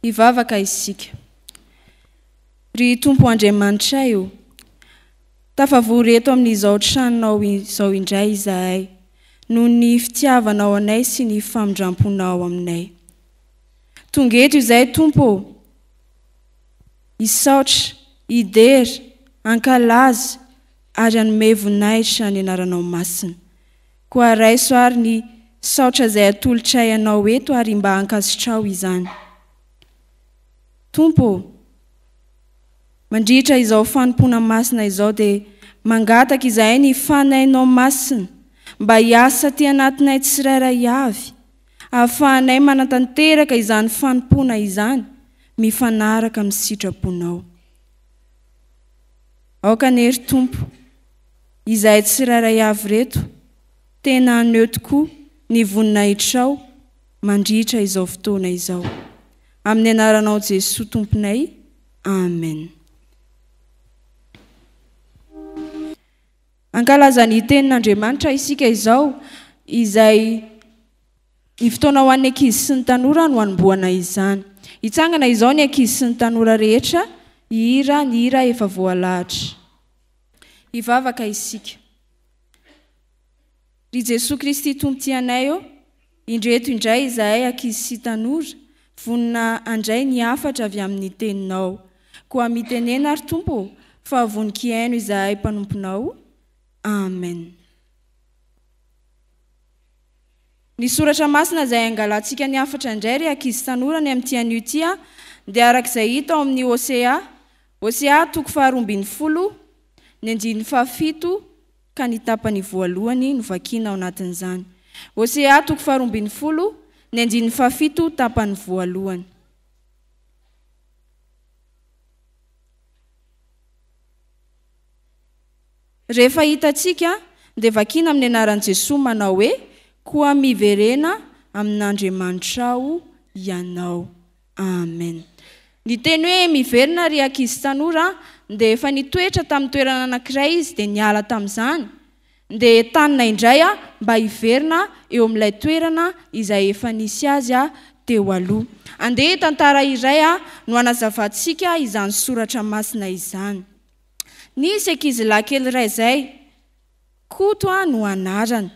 Hivavaka isika. Ry Tompo Andriamanitra io, tafavory eto amin'izao tranonao izao indray izahay, noho ny fitiavanao anay sy ny famindramponao aminay. Tonga eto izahay Tompo, hisaotra, hidery, hankalaza, ary hanome voninahitra ny anaranao masina. Koa raiso ary ny saotra izay atolotra anao eto ary mba hankasitrao izany. Tompo, mandritra izao fanompona masina izao dia mangataka izahay ny fanainao masina mba hiasa ty anatinay tsirairay avy, ahafahanay manatanteraka izany fanompona izany mifanaraka amin'ny sitraponao. Aoka nery Tompo, izahay tsirairay avy reto tena aneo tokoa ny voninahitrao mandritra izao fotoana izao. Amin'ny anaranao Jesosy Tomponay, amen. Ankalaza ny tenin'Andriamanitra isika izao, izay ny fotoana ho an'ny ankizy sy ny tanora no hanomboana izany. Hitsangana izao ny ankizy sy ny tanora rehetra, ny hira efa voalahatra. Hivavaka isika. Ry Jesosy Kristy Tompotianay eo, indreto indray izahay ankizy sy tanora, vonina andray ny afatra avy amin'ny teninao. Koa mitenena ary Tompo, fa vonin-kiaino izahay mpanomponao. Amen. Ny soratra masina izay angalantsika ny afatra indray ry ankizy tanora ny amin'ity anio tia, dia arak'izay hita ao amin'ny Hosea 2:10, ny 7 ka ny tapany voalohany no vakiana ao anatin'izany. Hosea 2:10, ny 7 tapany voalohany. Rehefa hitantsika dia vakiana amin'ny anaran'i Jesosy manao hoe koa miverena amin'Andriamanitra aho ianao. Amen. Ny teny hoe miverina ry ankizy tanora dia efa nitoetra tamin'ny toerana anankiray izy dia niala tamin'izany. Dia tanina indray mba hiverina eo amin'ilay toerana izay efa nisy azy teo aloha. Andeha tantara iray no anazavantsika izany soratra masina izany. Nisy ankizy lahy kely iray izay, Koto no anarany.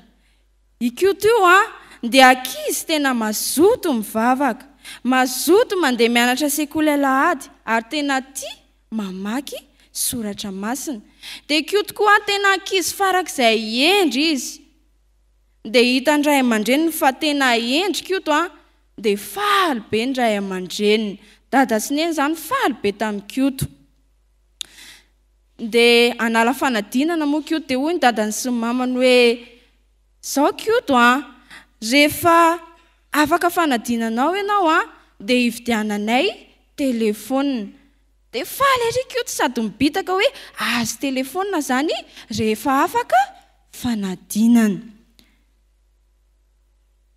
I Koto io dia ankizy tena mazoto mivavaka, mazoto mandeha mianatra sekoly alahady, ary tena tia mamaky soratra masina. Dia Koto koa tena ankizy farak'izay endry izy. Dia hita ny ray aman-dreniny fa tena endry Koto dia faly be ny ray aman-dreniny. Dada sy neny izany faly be tamin'ny Koto. Dia anala fanadinana moa Koto dia hoy ny dadany sy ny mamany hoe zao Koto rehefa afaka fanadinanao ianao dia hividiananay telefona. Dia faly ery Koto sady mibitaka hoe azo telefona zany rehefa afaka fanadinana.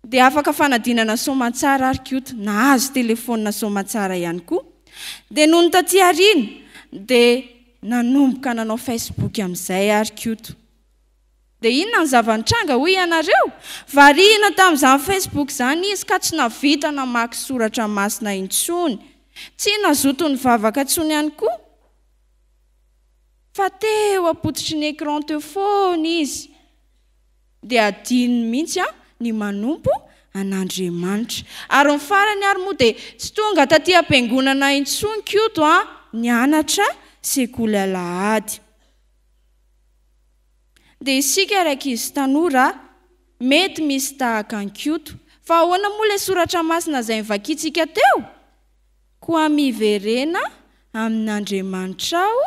Dia afaka fanadinana soamantsara ary Koto, nahazo telefona soamantsara ihany koa. Dia noho ny taty aoriana dia nanomboka nanao Facebook amin'izay ary Koto. Dia inona ny zava-nitranga hoy ianareo? Variana tamin'izany Facebook zany izy ka tsy navita namaky soratra masina intsony. Tsy nazoto ny vavaka intsony ihany koa. Fa teo apototry ny écran teo foana izy. Dia adiny mihitsy ny manompo an'Andriamanitra. Ary ny farany ary moa dia tsy tonga taty am-piangonana intsony Koto nianatra sekoly alahady. Dia isika ry ankizy tanora mety misy tahaka ny Koto, fa ahoana moa ilay soratra masina izay nivakiantsika teo? Koa miverena amin'Andriamanitra aho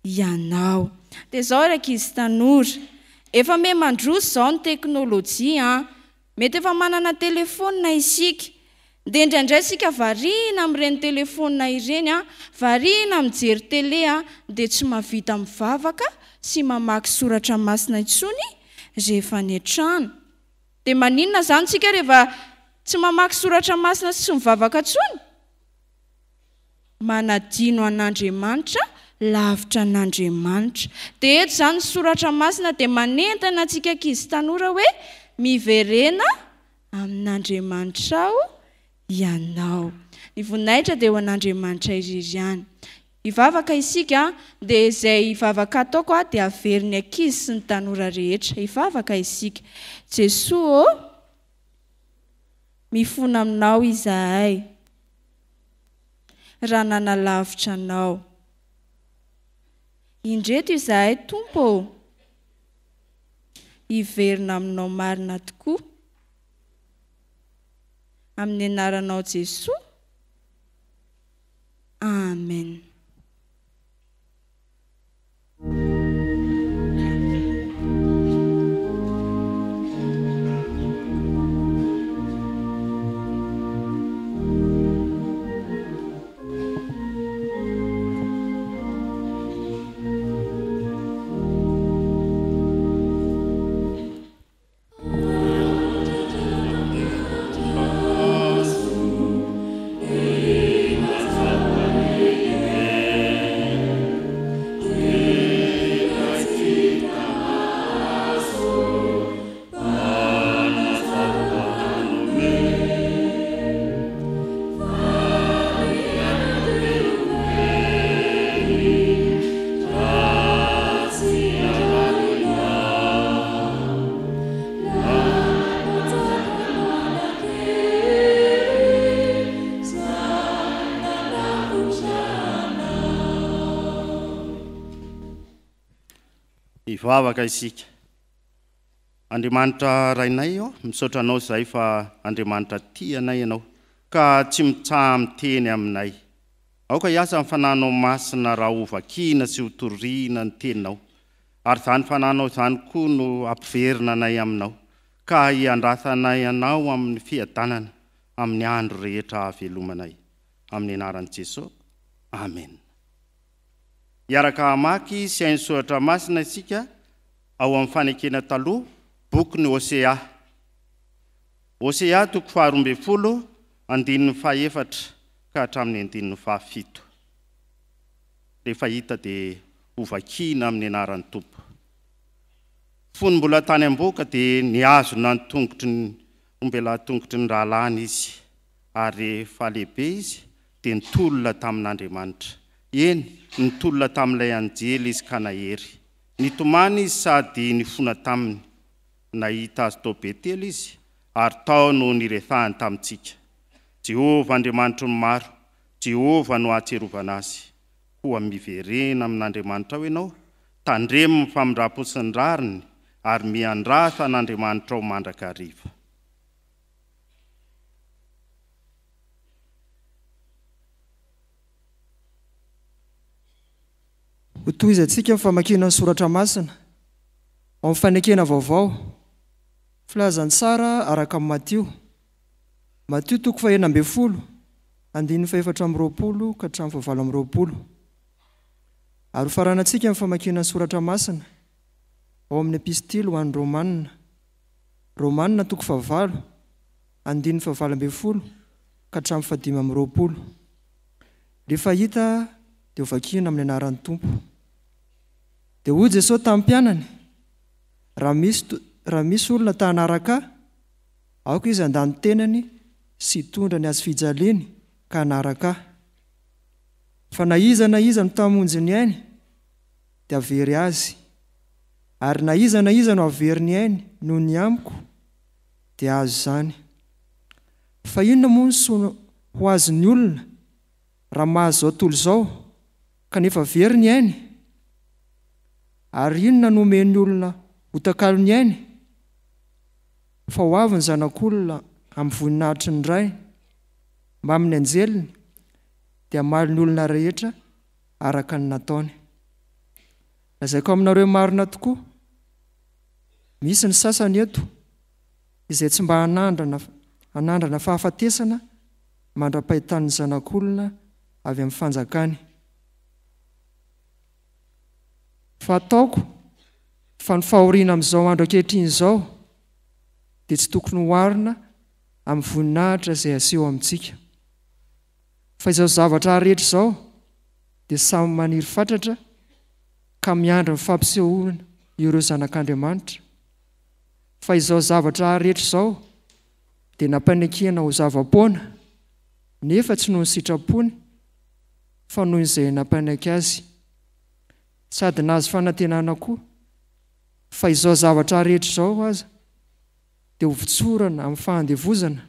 ianao. Dia izao ry ankizy tanora, efa me mandroso izao ny teknôlôjia, mety efa manana telefona isika. Dia indraindray isika variana amin'ireny telefona ireny, variana mijery tele dia tsy mahavita mivavaka sy mamaky soratra masina intsony rehefa any an-trano. Dia maninona izany isika rehefa tsy mamaky soratra masina sy tsy mivavaka intsony? Manadino an'Andriamanitra, lavitra an'Andriamanitra. Dia eto izany soratra masina dia manentana antsika ankizy tanora hoe miverena amin'Andriamanitra aho ianao. Ny voninahitra dia ho an'Andriamanitra izy ihany. Ivavaka isika dia izay ivavaka ataoko dia averin'ny ankizy sy ny tanora rehetra. Ivavaka isika. Jesosy mifona aminao izahay raha nanalavitra anao. Indreto izahay Tompo, iverina aminao marina tokoa. Amin'ny anaranao Jesosy. Amen. Ivavaka isika. Andriamanitra rainay misaotra anao izay fa Andriamanitra tia anay ianao ka tsy mitsaha miteny aminay. Aoka hiasa amin'ny fananao masina raha hovakiana sy ho toriana ny teninao. Ary izany fananao izany koa no ampiverina anay aminao ka hiandrasanay anao amin'ny fiadanana amin'ny andro rehetra havelomanay. Amin'ny anaran'i Jesosy. Amen. Iaraka hamaky sy hainy soratra masina isika ao amin'ny fanekena taloha boky ny Hosea. Hosea 12 andininy fahaefatra ka hatramin'ny andininy fahafito. Rehefa hita dia hovakiana amin'ny anaran'ny Tompo. Fony mbola tany am-boka dia niazona ny tongotry ny ombela tongotry ny rahalany izy. Ary falehibe izy dia nitolona tamin'Andriamanitra. Eny, nitolona tamin'ilay anjely izy ka nahery. Nitomany izy sady nifona taminy. Nahita azy tao Betely izy, ary tao no nirethahany tamintsika. Jehovah Andriamanitra ny maro, Jehovah no ahatserovana azy. Koa miverena amin'Andriamanitra ao ianao, tandremo ny famindrapo sy ny rariny, ary miandrasa n'Andriamanitra ao mandrakariva. Ho tohizantsika amin'ny famakiana ny soratra masina ao amin'ny fanekena vaovao. Filazany tsara araka amin'ny Matio. Matio 9:20 andininy 420 ka hatramin'ny 420. Ary faranantsika amin'ny famakiana ny soratra masina ao amin'ny epistily ho an'ny Romanina. Romanina 9 andininy 420 ka hatramin'ny 520. Rehefa hita dia hovakiana amin'ny anaran'ny Tompo. Dia hoy Jesosy tamin'ny mpianany, raha misy olona ta hanaraka aoka izy handany tenany sy hitondra ny azy fijaliany ka hanaraka. Fa na iza no tamonjy ny ainy dia avery azy, ary na iza no avery ny ainy noho ny amiko dia azo izany. Fa inona moa ny soa ho azon'ny olona raha mahazo zao tontolo izao kanefa avery ny ainy? Ary inona no omen'ny olona ho takalo ny ainy? Fa ho avy ny zanak'olona amin'ny voninahitry ny ray mba amin'ny anjeliny dia maly ny olona rehetra araka ny nataony. Lazaiko aminareo marina tokoa, misy ny sasany eto izay tsy mba hanandrana fahafatesana mandra-pahitan'ny zanak'olona avy amin'ny fanjakany. Fa ataoko fa ny fahoriana amin'izao andro ankehitriny izao dia tsy tokony hoarina amin'ny voninahitra izay aseho amintsika. Fa izao zavatra rehetra izao dia samy maniry fatratra ka miandry ny fampisehoana ireo zanak'Andriamanitra. Fa izao zavatra rehetra izao dia nampanekena ho zava-poana nefa tsy noho ny sitrapony fa noho izay nampanaiky azy, sady nahazo fanantenana koa fa izao zavatra rehetra izao aza dia hovitsorana amin'ny fahandevozana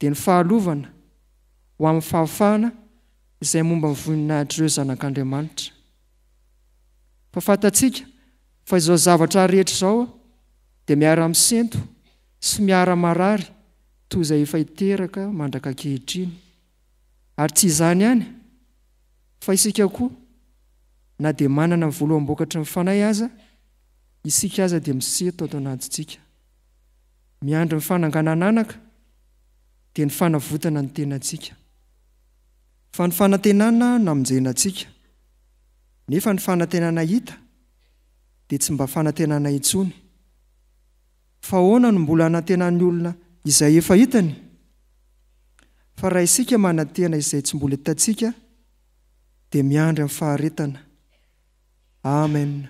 dia ny fahalovana ho amin'ny fahafahana izay momba ny voninahitrireo zanak'Andriamanitra. Fa fantatsika fa izao zavatra rehetra izao dia miara-misento sy miara-marary toy izay efa hiteraka mandraka ankehitriny. Ary tsy izany ihany fa isika koa na dia manana ny voaloam-bokatry ny fanahy aza, isika aza dia miseto ato anatintsika. Miandry ny fananganananaka dia ny fanavotana ny tenantsika. Fa ny fanantenana namonjenantsika, nefa ny fanantenana hita dia tsy mba fanantenana intsony. Fa ahoana no mbola hanantenan'ny olona izay efa hitany? Fa raha isika manantena izay tsy mbola hitantsika dia miandry amin'ny faharetana. Amen.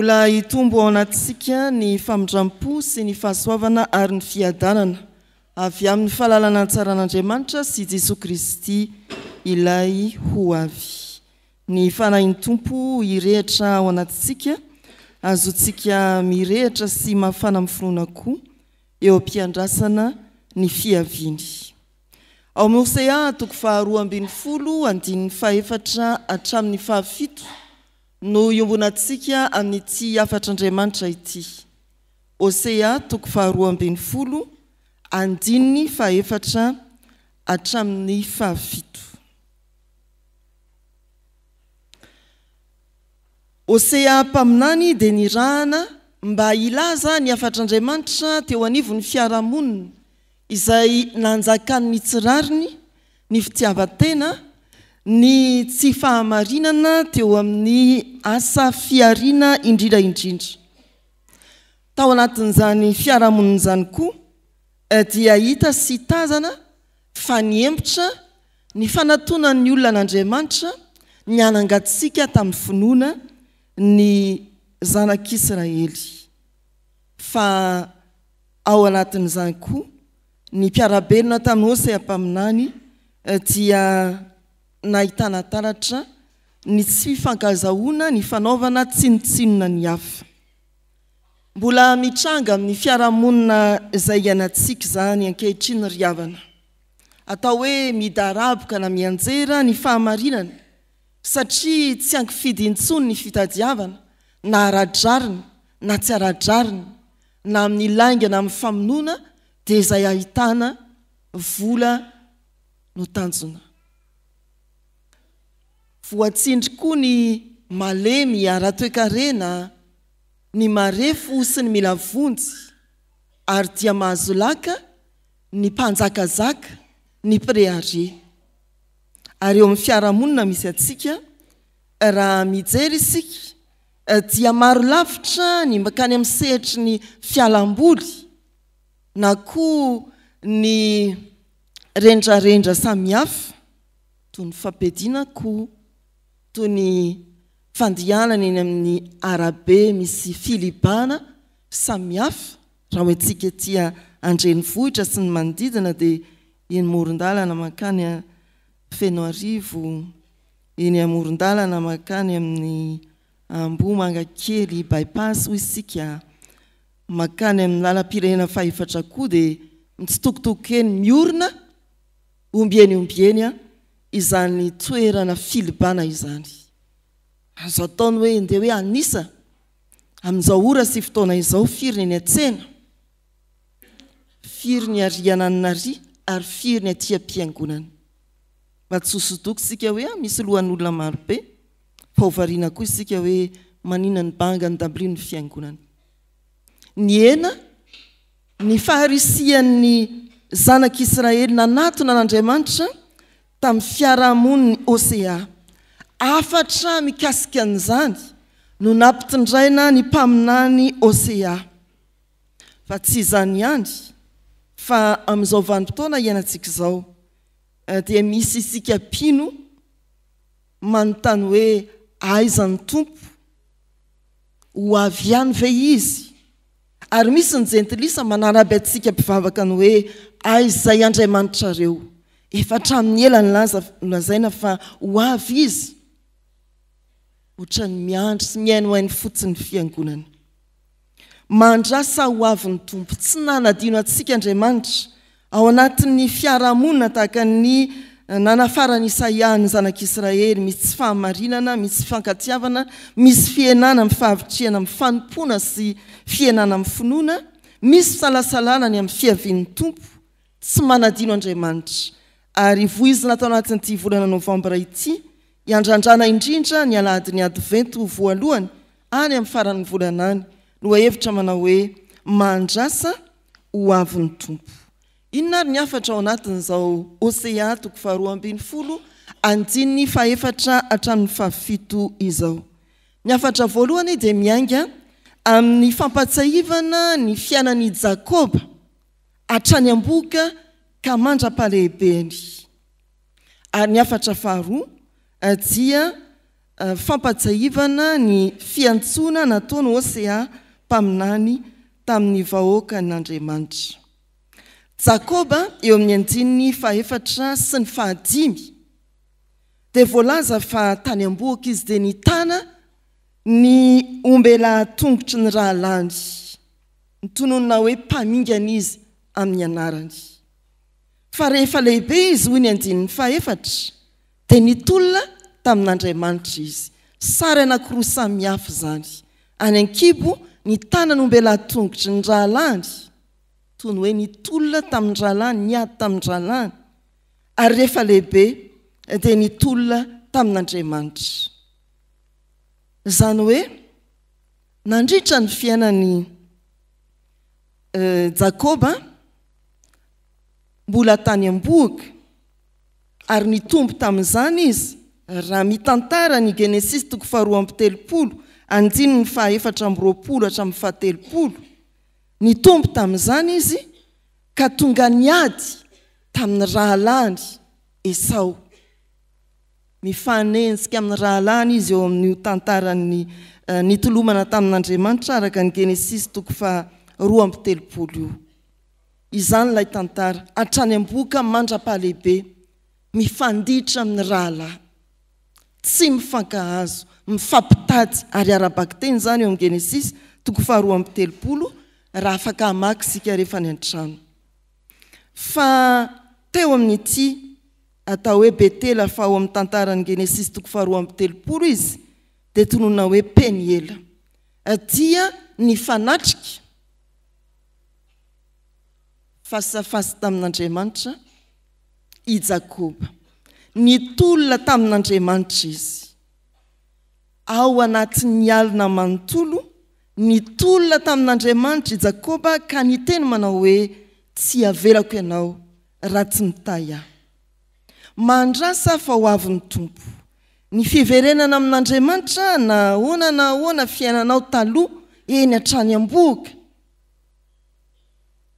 Mbola hitombo ao anatsika ny famindrampo sy ny fahasoavana ary ny fiadanana avy amin'ny fahalalana an-tsaran'Andriamanitra sy Jesosy Kristy ilay ho avy. Ny fanahin'ny Tompo hirehitra ao anatsika, azotsika mirehitra sy mafana amin'ny finoana koa eo am-piandrasana ny fiaviany. Ao amin'ny Hosea 2:12-4 hatramin'ny 7 no iombonantsika amin'ny ity afatr'Andriamanitra ity. Hosea 2:12-7 hatramin'ny 7. Hosea mpaminany dia nirahana mba ilaza ny afatr'Andriamanitra teo anivon'ny fiarahamonina izay nanjakany ny tsirariny, ny fitiavan-tena, ny tsy fahamarinana teo amin'ny asa fiariana indrindraindrindra. Tao anatin'izany fiarahamonina izany koa dia hita sy tazana fa niembotra ny fanatonan'ny olona an'Andriamanitra ny anangatsika tamin'ny finoana ny zanak'Israely. Fa ao anatin'izany koa ny mpiarabelona tamin'ny Hosea mpaminany dia nahitana taratra ny tsy fifankazahoana ny fanaovana tsinotsinona ny hafa. Mbola mitranga amin'ny fiarahamonina izay ianatsika izany ankehitriny ry havana. atao hoe midaraboka na mianjera ny fahamarinana satria tsy ankifidy intsony ny fitadiavana na aradrarina na tsy aradrarina na amin'ny laingana amin'ny famonoana dia izay ahitana vola no tanjona. Voatsindry koa ny malemy ara-toekarena ny marefo sy ny mila vonjy ary dia mahazo laka ny mpanjakazaka ny préare. Ary eo amin'ny fiarahamonina misy atsika raha mijery isika dia maro lavitra ny makany amin'ny sehitry ny fialamboly na koa ny rendrarendra samihafa toy ny fampediana koa toy ny fandianana eny amin'ny arabe misy filibana samihafa raha hoentsika tia andrenivohitra sy ny manodidina dia eny moron-dalana makany Fenoarivo, eny amoron-dalana makany amin'ny Ambohimangakely bypass hoy isika, makany amin'ny lalam-pirenena fahefatra koa dia mitsitokotoko eny miorina ombieny izany toerana filibana izany. Azo ataony hoe ndeha hoe anisa amin'izao ora sy fotoana izao firy ny atsena, firy ny ariananary ary firy ny aty am-piangonana. Mba tsy hosodoko isika hoe misy lohan'olona maro be, fa hovariana koa isika hoe manina ny banga ny dabilio ny fiangonana. Ny ena ny faharisian'ny zanak'Israely nanatona n'Andriamanitra tamin'ny fiarahamoniny OCA. Afatra mikasika an'izany no nampitondraina ny mpaminany OCA. Fa tsy izany ihany, fa amin'izao vanim-potoana iainantsika izao dia misy isika pino manontany hoe aiza ny tompo, ho avy ihany ve izy? Ary misy ny jentilisa manaraby atsika mpivavaka ny hoe aiza Andriamanitrareo? Efa hatramin'ny ela nolazaina fa ho avy izy. Ohatrany miandry sy miaino hainy fotsiny fiangonana. Mandrasa ho avy ny tompo, tsy nanadino atsika Andriamanitra ao anatin'ny fiarahamonina tahaka ny nanafarany Isaia ny zanak'Israely, misy tsy fahamarinana, misy fankatiavana, misy fienana amin'ny fahavitriana, amin'ny fanompona sy fienana amin'ny finoana, misy fisalasalana ny amin'ny fiavian'ny tompo, tsy manadino Andriamanitra. Ary voizina atao anatin'ity volana Novambra ity, iandrandrana indrindra ny aladiny advento voalohany any amin'ny faran'ny volana any, no hevitra manao hoe mandrasa ho avy ny tompo. Inona ary ny afatra ao anatin'izao OCA toko faharoa ambin'ny folo andininy fahefatra hatramin'ny fahafito izao. Ny afatra voalohany dia mianga amin'ny fampatsahivana ny fiainan'i Jakoba hatrany amboka ka mandra-palehibeny. Ary ny afatra faharoa dia fampatsahivana ny fiantsona nataony OCA mpaminany tamin'ny vahoaka n'Andriamanitra. Jakoba eo amin'ny andininy fahefatra sy ny fahadimy dia voalaza fa tany amboaka izy dia nitana ny ombela tongotry ny rahalany, nitononona hoe mpamingana izy amin'ny anarany. Fa rehefa lehibe izy hoy ny andininy fahefatra dia nitolona tamin'Andriamanitra izy. Sary anankiroa samihafa izany. Any ankibo nitana ny ombela tongotry ny rahalany, toy ny hoe nitolona tamin'ny rahalany, niady tamin'ny rahalany, ary rehefa lehibe dia nitolona tamin'Andriamanitra. Izany hoe nandritra ny fiainan'ny Jakoba mbola tany amboaka ary nitombo tamin'izany izy. Raha mitantara ny Genesis toko faharoa amby telopolo andininy fahefatra amby roapolo hatramin'ny fahatelopolo, nitombo tamin'izany izy ka tonga niady tamin'ny rahalany Esau. Mifanenjika amin'ny rahalany izy eo amin'ny tantarany nitolomana tamin'Andriamanitra araka ny Genesis toko faharoa amby telopolo io. Izany ilay tantara, hatrany amboka mandra-pahalehibe, mifanditra amin'ny rahalahy, tsy mifankahazo, mifampitady ary arabaky teny izany eo amin'ny Genesis toko faharoa amby telopolo, raha afaka hamaky isika rehefa ny an-trano. Fa teo amin'ity atao hoe Betela fa ao amin'ny tantarany Genesis 2:3 izy dia tonona hoe Peniela dia ny fanatrika fasafasy tamin'Andriamanitra i Jakoba nitolona tamin'Andriamanitra izy ao anatin'ny alina manontolo nitolona tamin'Andriamanitra i Jakoba ka niteny manao hoe tsy avelako ianao raha tsy nitay aho mandrasa fa ho avy ny tompo ny fiverenana amin'Andriamanitra na ahoana fiainanao taloha eny hatrany am-boka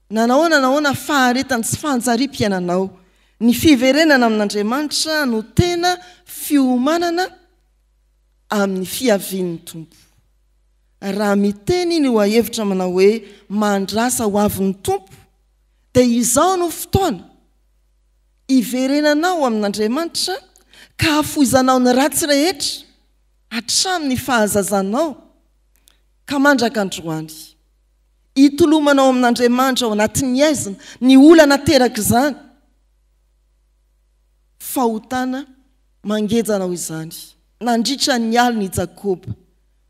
na nahoana faharetany sy fanjariam-piainanao ny fiverenana amin'Andriamanitra no tena fiomanana amin'ny fiavian'ny tompo raha miteny ny hahevitra manao hoe mandrasa ho avy ny tompo dia izao no fotoana iverenanao amin'Andriamanitra ka hafoizanao ny ratsy rehetra hatramin'ny fahazazanao ka mandraka androany hitolomanao amin'Andriamanitra ao anatin'ny aizina ny olana teraka izany fahotana mangejanao izany nandritra ny alina i Jakoba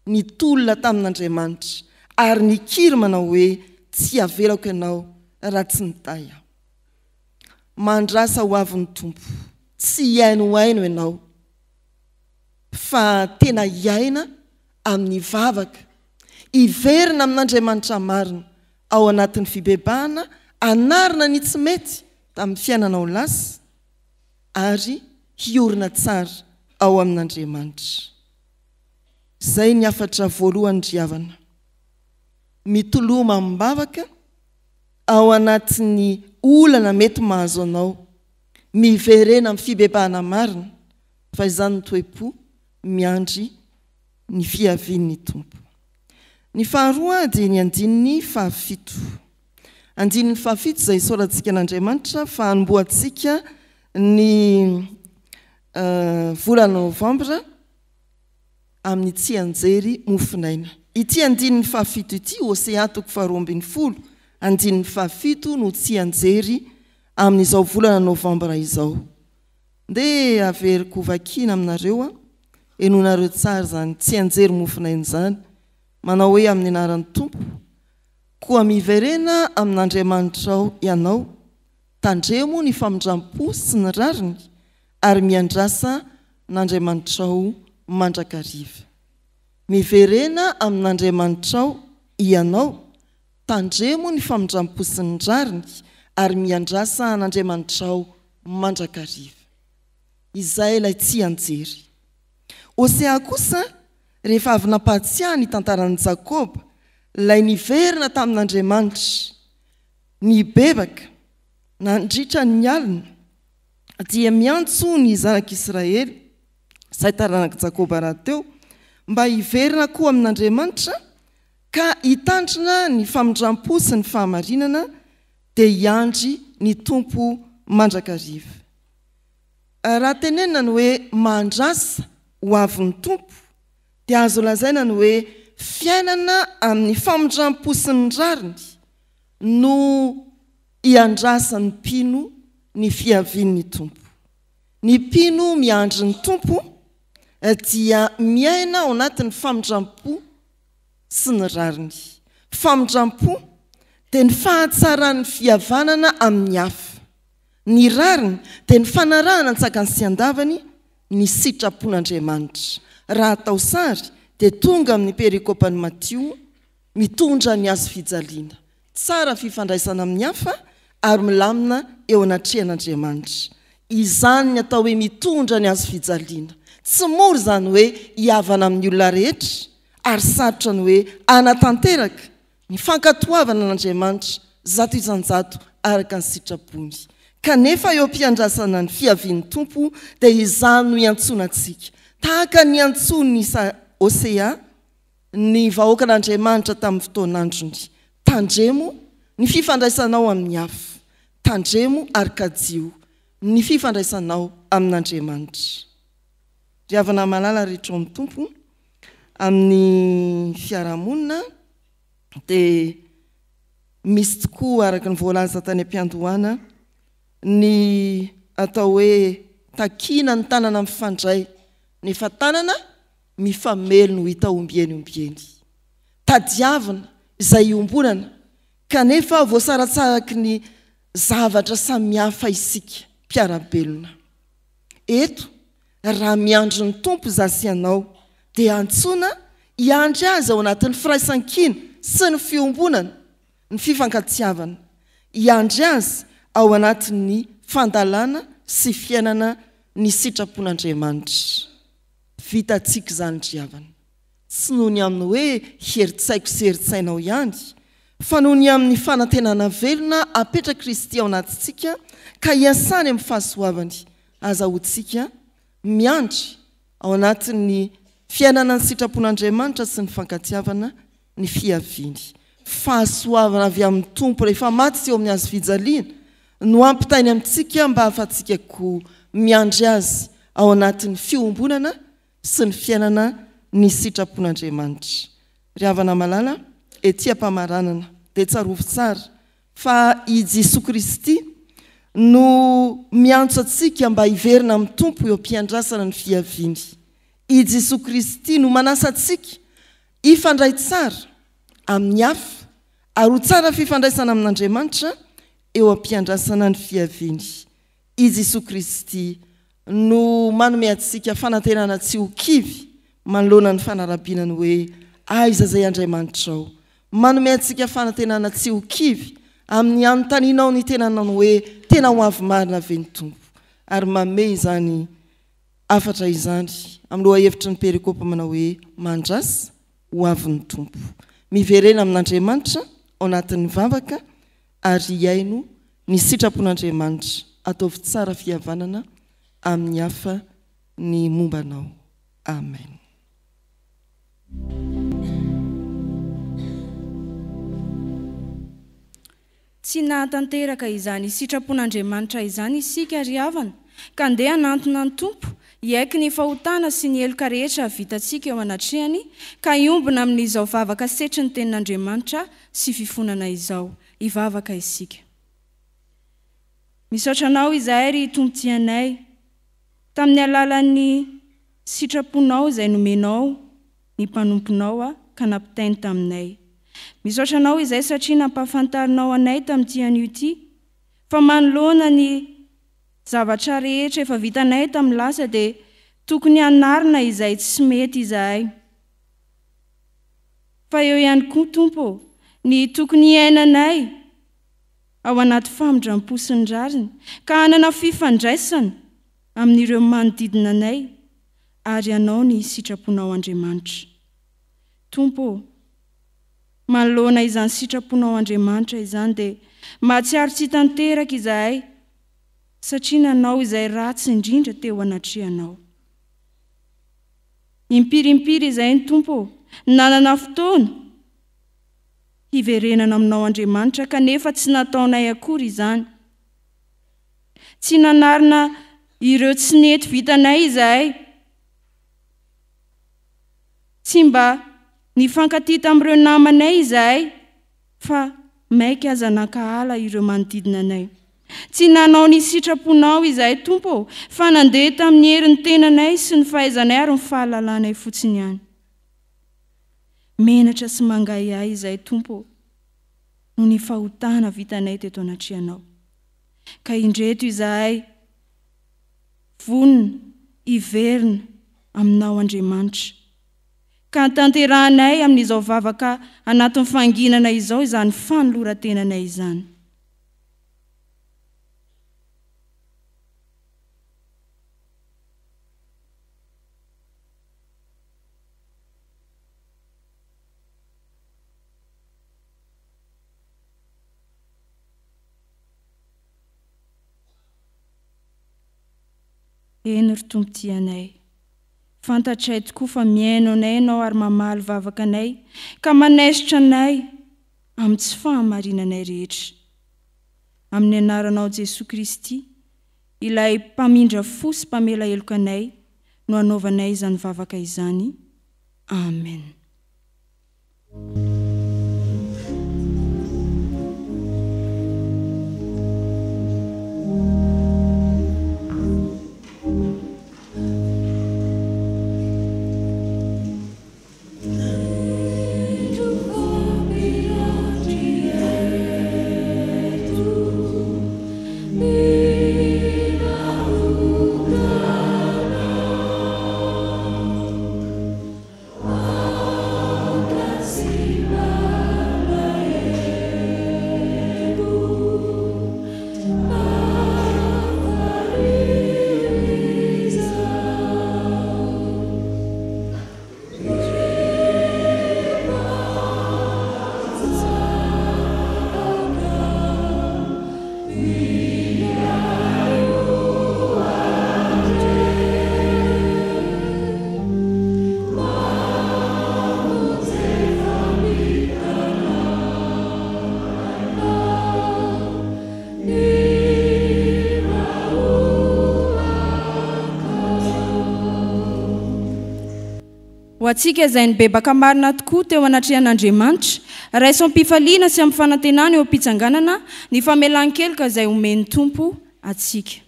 nitolona tamin'Andriamanitra ary nikiry manao hoe tsy avelako ianao raha tsy nitay aho mandrasa ho avy ny tompo tsy hiaino ianao fa tena hiaina amin'ny vavaka iverina amin'Andriamanitra marina ao anatin'ny fibebahana anarina ny tsy mety tamin'ny fiainanao lasa ary hiorina tsara ao amin'Andriamanitra izay ny afatra voalohany driavana mitoloma amin'ny-bavaka ao anatin'ny olana mety mahazo anao miverena amin'ny fibebahana marina fa izany ny toe-po miandry ny fiavian'ny tompo ny faharoa dia ny andininy fahafito andininy fahafito izay soratsika an'Andriamanitra fa hanomboantsika ny volana Novambra amin'ny tsy anjery mofinaina ity andininy fahafito ity Hosea 2:12 andininy fahafito no tsy anjery amin'izao volana Novambra izao dia averiko vakiana aminareo enonareo tsara zany tsy anjery mofinaina izany manao hoe amin'ny anaran'ny tompo koa miverena amin'Andriamanitra ianao tandremo ny famindram-po sy ny rariny ary miandrasa n'Andriamanitra mandrakariva miverena amin'Andriamanitra ianao tandremo ny famindram-po sy ny rariny ary miandrasa n'Andriamanitra mandrakariva izay ilay tsy anjery Hosea kosa rehefa avy nampahatsiahy ny tantaran'i Jakoba ilay niverina tamin'Andriamanitra nibebaka nandritra ny alina dia miantso ny zanak'Israely izay taranaka Jakoba rahateo mba hiverina koa amin'Andriamanitra ka hitandrina ny famindram-po sy ny fahamarinana dia hiandry ny tompo mandrakariva raha tenenina ny hoe mandrasa ho avy ny tompo dia azo lazaina ny hoe fiainana amin'ny famindram-po sy ny rariny no hiandrasa ny mpino ny fiavian'ny tompo ny mpino miandry ny tompo dia miaina ao anatin'ny famindram-po sy ny rariny famindram-po dia ny fahatsaran'ny fihavanana amin'ny hafa ny rariny dia ny fanarahana ny tsakany sy andavany ny sitrapon'Andriamanitra raha atao sary dia tonga amin'ny perikopany Matio mitondra ny azo fijaliana tsara fifandraisana amin'ny hafa ary milamina eo anatrehan'Andriamanitra izany ny atao hoe mitondra ny azo fijaliana tsy mora zany hoe hiavana amin'ny olona rehetra ary sarotra ny hoe anatanteraka ny fankatoavana n'Andriamanitra zato isanjato araka ny sitrapony kanefa eo ampiandrasana ny fiavian'ny tompo dia izany no iantsonantsika tahaka ny antsony Hosea ny vahoaka n'Andriamanitra tamin'ny fotoan'androny tandremo ny fifandraisanao amin'ny hafa tandremo ary kadio ny fifandraisanao amin'Andriamanitra riavana malala rehetra amin'ny tompo amin'ny fiarahamonina dia misy tokoa araka ny voalaza tany am-piandohana ny atao hoe takina ny tanana mifandray nefa tanana mifamelo no hita ombieny tadiavina izay iombonana kanefa voasaratsaraky ny zavatra samihafa isika mpiarabelona eto raha miandro ny tompo zasy ianao dia antsona iandry azy ao anatin'ny firaisan-kina sy ny fiombonana ny fifankatsiavana iandry azy ao anatin'ny fandalana sy fiainana ny sitrapon'Andriamanitra vitatsika izany driavana tsy noho ny amin'ny hoe heritsaiko sy heritsainao ihany fa noho ny amin'ny fanantenana velona apetra Kristy ao anatintsika ka hiasany amin'ny fahasoavany azahoantsika miandry ao anatin'ny fiainana ny sitrapon'Andriamanitra sy ny fankatiavana ny fiaviany fahasoavana avy amin'ny tompo rehefa maty sy eo amin'ny azo fijaliana no ampitainy amintsika mba hahafahantsika ko miandry azy ao anatin'ny fiombonana sy ny fiainana ny sitrapon'Andriamanitra ry havana malala ety ampamaranana dia tsarovy tsara fa i Jesosy Kristy no miantso atsika mba hiverina amin'ny tompo eo am-piandrasana ny fiaviany i Jesosy Kristy no manasa atsika hifandray tsara amin'ny hafa ary ho tsara fifandraisana amin'Andriamanitra eo am-piandrasana ny fiaviany i Jesosy Kristy no manome atsika fanantenana tsy ho kivy manoloana ny fanarabiana ny hoe aiza izay Andriamanitrao manome atsika fanantenana tsy ho kivy amin'ny anontanianao ny tenanao hoe tena ho avy marina ve ny tompo ary manome izany afatra izany amin'ny lohahevitry ny perikôpa manao hoe mandrasa ho avy ny tompo miverena amin'Andriamanitra ao anatin'ny vavaka ary iaino ny sitrapon'Andriamanitra ataovy tsara fihavanana amin'ny hafa ny mombanao amen. Tsy nahatanteraka izany sitrapon'Andriamanitra izany isika ry havana ka andeha hanantona ny tompo iaiky ny fahotana sy ny heloka rehetra vitantsika eo anatrehany ka iombona amin'izao vavaka setry ny tenin'Andriamanitra sy fifonana izao hivavaka isika. Misaotra anao izahay ry tompotianay tamin'ny alalan'ny sitraponao izay nomenao ny mpanomponao ka nampitainy taminay. Misaotra anao izay satria nampahafantarinao anay tamin'ity anio ity fa manoloana ny zavatra rehetra efa vitanay tamin'ny lasa dia tokony hanarina izay tsy mety izahay fa eo ihany koa tompo ny tokony iainanay ao anaty famindram-po sy ny rariny ka hanana fifandraisana amin'ireo manodidina anay ary anao ny sitraponao Andriamanitra. Tompo manoloana izany sitraponao Andriamanitra izany dia mahatsiaro tsy tanteraka izahay satria nanao izay ratsy indrindra teo anatrehanao. Impirimpiry izay ny tompo nanana fotoana hiverenana aminao Andriamanitra kanefa tsy nataonay akory izany. Tsy nanarina ireo tsy nety vitanay izahay. Tsy mba nifankatia tamin'ireo namanay izahay fa maika aza nakahala ireo manodidina anay. Tsy nanao ny sitraponao izahay tompo fa nandeha tamin'ny herin'ny tenanay sy ny fahaizanay ary ny fahalalanay fotsiny ihany. Menatra sy mangay ahy izahay tompo no ny fahotana vitanay teto anatrehanao ka indreto izahay vonona hiverina aminao Andriamanitra ka tanterahanay amin'izao vavaka anatin'ny fanginana izao izany fanoloran-tenanay izany. Eny ry tompotianay, fantatray tokoa fa miaino anay ianao ary mamaly vavakanay ka manaisitra anay amin'ny tsy fahamarinanay rehetra. Amin'ny anaranao Jesosy Kristy, ilay mpamindra fo sy mpamela heloka anay no anaovanay izany vavaka izany. Amen. ho atsika izay ny bebaka marina tokoa teo anatrehan'Andriamanitra raisom-pifaliana sy amin'ny fanantenana eo am-pitsanganana ny famelan-keloka izay omeny tompo atsika.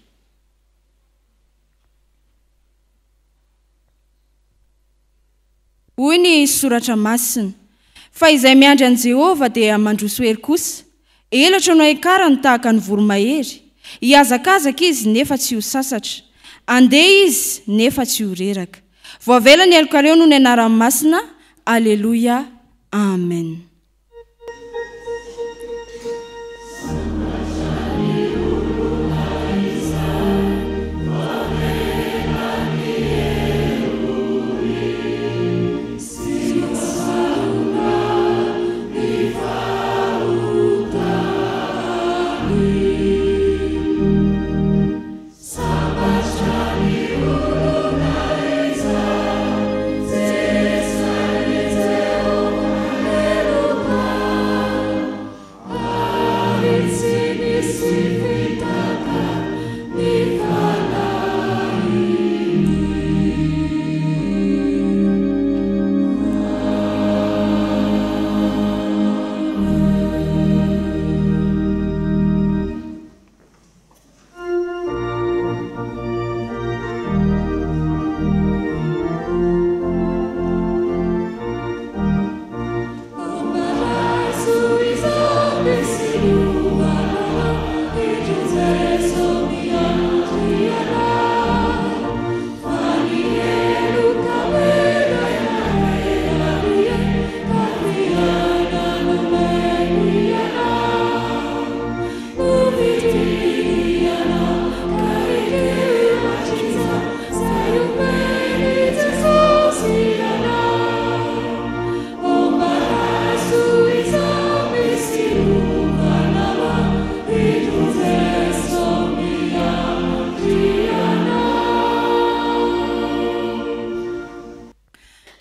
Hoy ny soratra masina, fa izay miandry an' Jehova dia mandroso hery kosa, elatra no ekarany tahaka ny voromahery, hiazakazaka izy nefa tsy ho sasatra, andeha izy nefa tsy ho reraka. Voavela ny elokareo no ny anaran'ny masina. Alleluia, amen.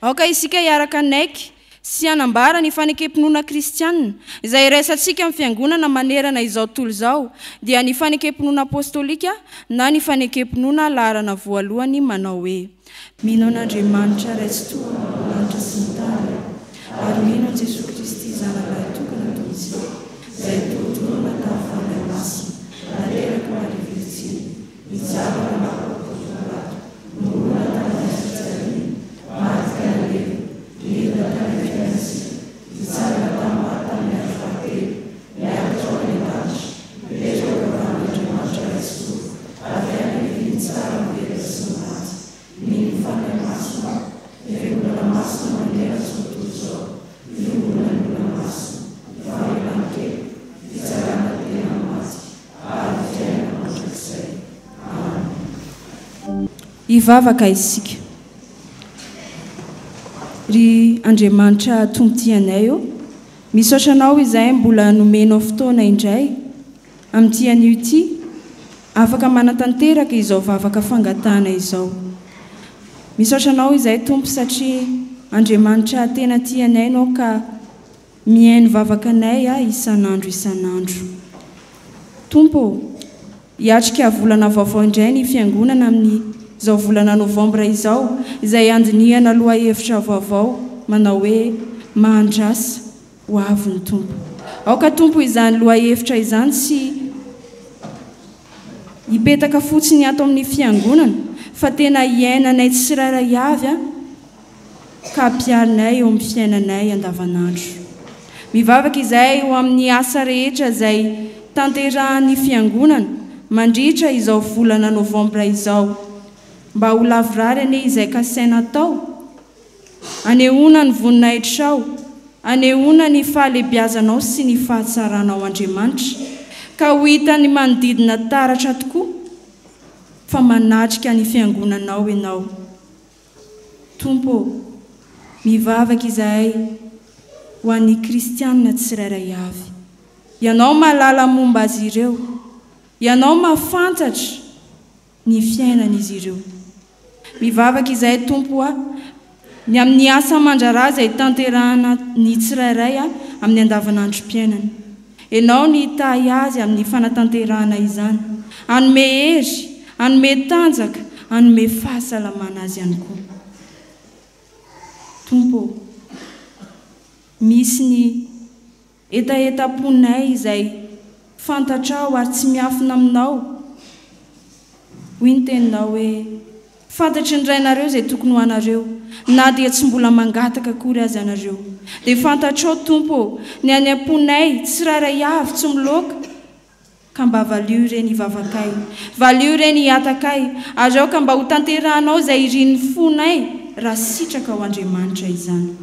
Aoka isika hiaraka anaiky sy hanambara ny fanekempinoana kristianina izay resantsika amin'ny fiangonana manerana izao tontolo izao dia ny fanekempinoana apostolika na ny fanekempinoana laharana voalohany manao hoe: mino an'Andriamanitra raisim-toa lanitra sy ny tany, ary mino an'i Jesosy Kristy zanak'ilay tokana toy izy izay torotoroana tamin'ny masina nateraka mariviritsiny mitsabaka mampapotolato norona tamin'ny fitsariny marika ny levi nirona tamin'ny fiainasi mitsabaka tamin'ny afately miakatra ao any an-danitra mipetraka amin'Andriamanitra raisim-toa avy any viny tsara mivela sy ny ratsy mino fanay masina mivelona masina manera sy ny tontolo izao miolona ny olona masina famelan-kely fitsarana tena maty ary fiainana mandrakizay. Amen. Hivavaka isika. Ry Andriamanitra tompotianay eo, misaotra anao izay mbola nomenao fotoana indray amin'ity anio ity afaka manatanteraka izao vavaka fangatana izao. Misaotra anao izay tompo satria Andriamanitra tena tianay anao ka mihaino vavaka anay isan'andro isan'andro. Tompo, hiatrika volana vaovao indray ny fiangonana amin'ny izao volana novambra izao izay andinihana aloha hevitra vaovao manao hoe mahandrasa ho avy ny tompo. Aoka tompo izany loha hevitra izany sy hipetaka fotsiny ato amin'ny fiangonana fa tena hiainanay tsirairay avy ka ampiarinay eo amin'ny fiainanay andavanandro. Mivavaka izay ho amin'ny asa rehetra izay tanterahan'ny fiangonana mandritra izao volana novambra izao mba ho lavorary ane izay kasaina tao, anehoana ny voninahitranao, anehoana ny fahalebiazanao sy ny fahatsaranao Andriamanitra ka ho hitany manodidina taratra tokoa fa manatrika ny fiangonanao ianao. Tompo, mivavaka izay ho an'ny kristianina tsirairay avy. Ianao mahalala momba azy ireo, ianao mahafantatra ny fiainan'izy ireo. Mivavaka izay tompo ny amin'ny asa mandrara izay tanterahana ny tsirairay amin'ny andavanandrom-piainana. Ianao ny tahy azy amin'ny fanatanterahana izany, anome hery, anome tanjaka, anome fahasalamana azy ihany koa. tompo misy ny etaetam-ponay izay fantatrao ary tsy miafina aminao hoy ny teninao hoe fantatry ny rainareo izay tokony ho anareo na dia tsy mbola mangataka akory azy anareo dia fantatrao tompo ny any am-ponay tsirairay avy tsy miloaka ka mba valio ireny ivavakay valio ireny hiatakay ary ao ka mba ho tanterahanao izay irin'ny fonay raha sitraka ao Andriamanitra izany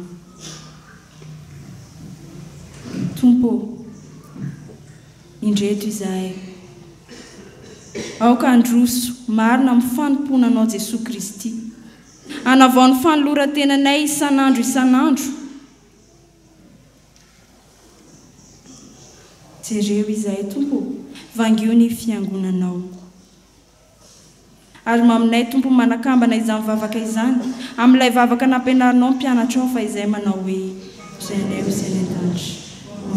tompo indreto izahay aoka androso marina amin'ny fanomponanao Jesosy Kristy anavao ny fanoloran-tenanay isan'andro jereo izahay tompo vangio ny fiangonanao ary maminay tompo manakambana izany vavaka izany amin'ilay vavaka nampianarinao mpianatra ao fa izay manao hoe Prenez au Sénétange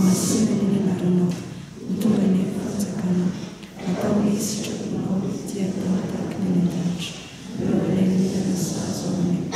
masina ny anaranao mitonga ny fanjakanao atao hoe sitraponao dia tahaka ny anaranao ilay ny sazo amin'ny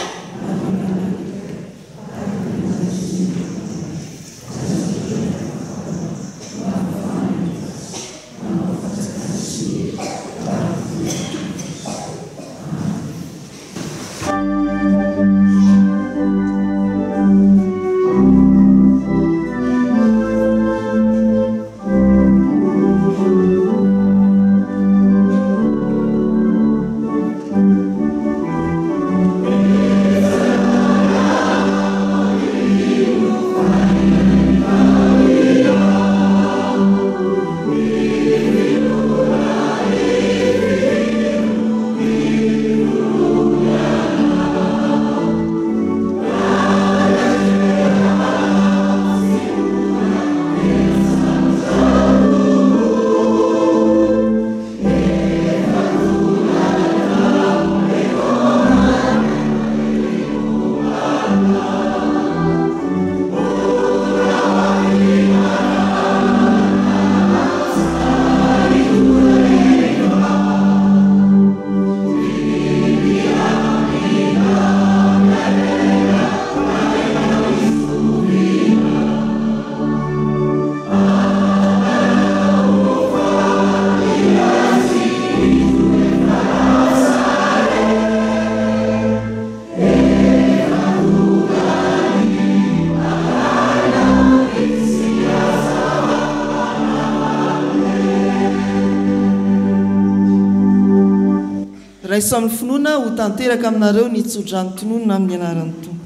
Raisam'ny finoana ho tanteraka aminareo ny tsodrany tononona amin'ny anaran'ny tompo.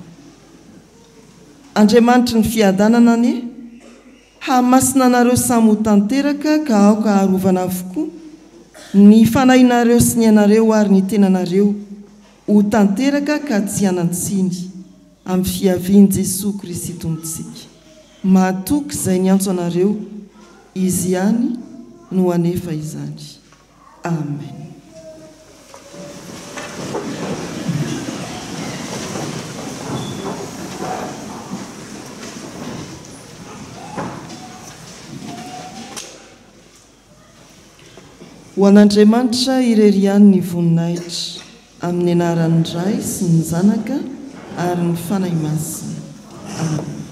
Andriamanitra ny fiadanana anie hamasina anareo samy ho tanteraka ka aoka harovana avokoa ny fanahinareo sy ny anareo ary ny tenanareo ho tanteraka ka tsy hanantsiny amin'ny fiaviany Jesosy Kristy tompontsika. Mahatoky izay ny antso anareo izy ihany no anefa izany. Amen. Ho an'Andriamanitra ireriany ny voninahitra amin'ny anaran'ny Ray sy ny Zanaka ary ny fanahy masina. Amen.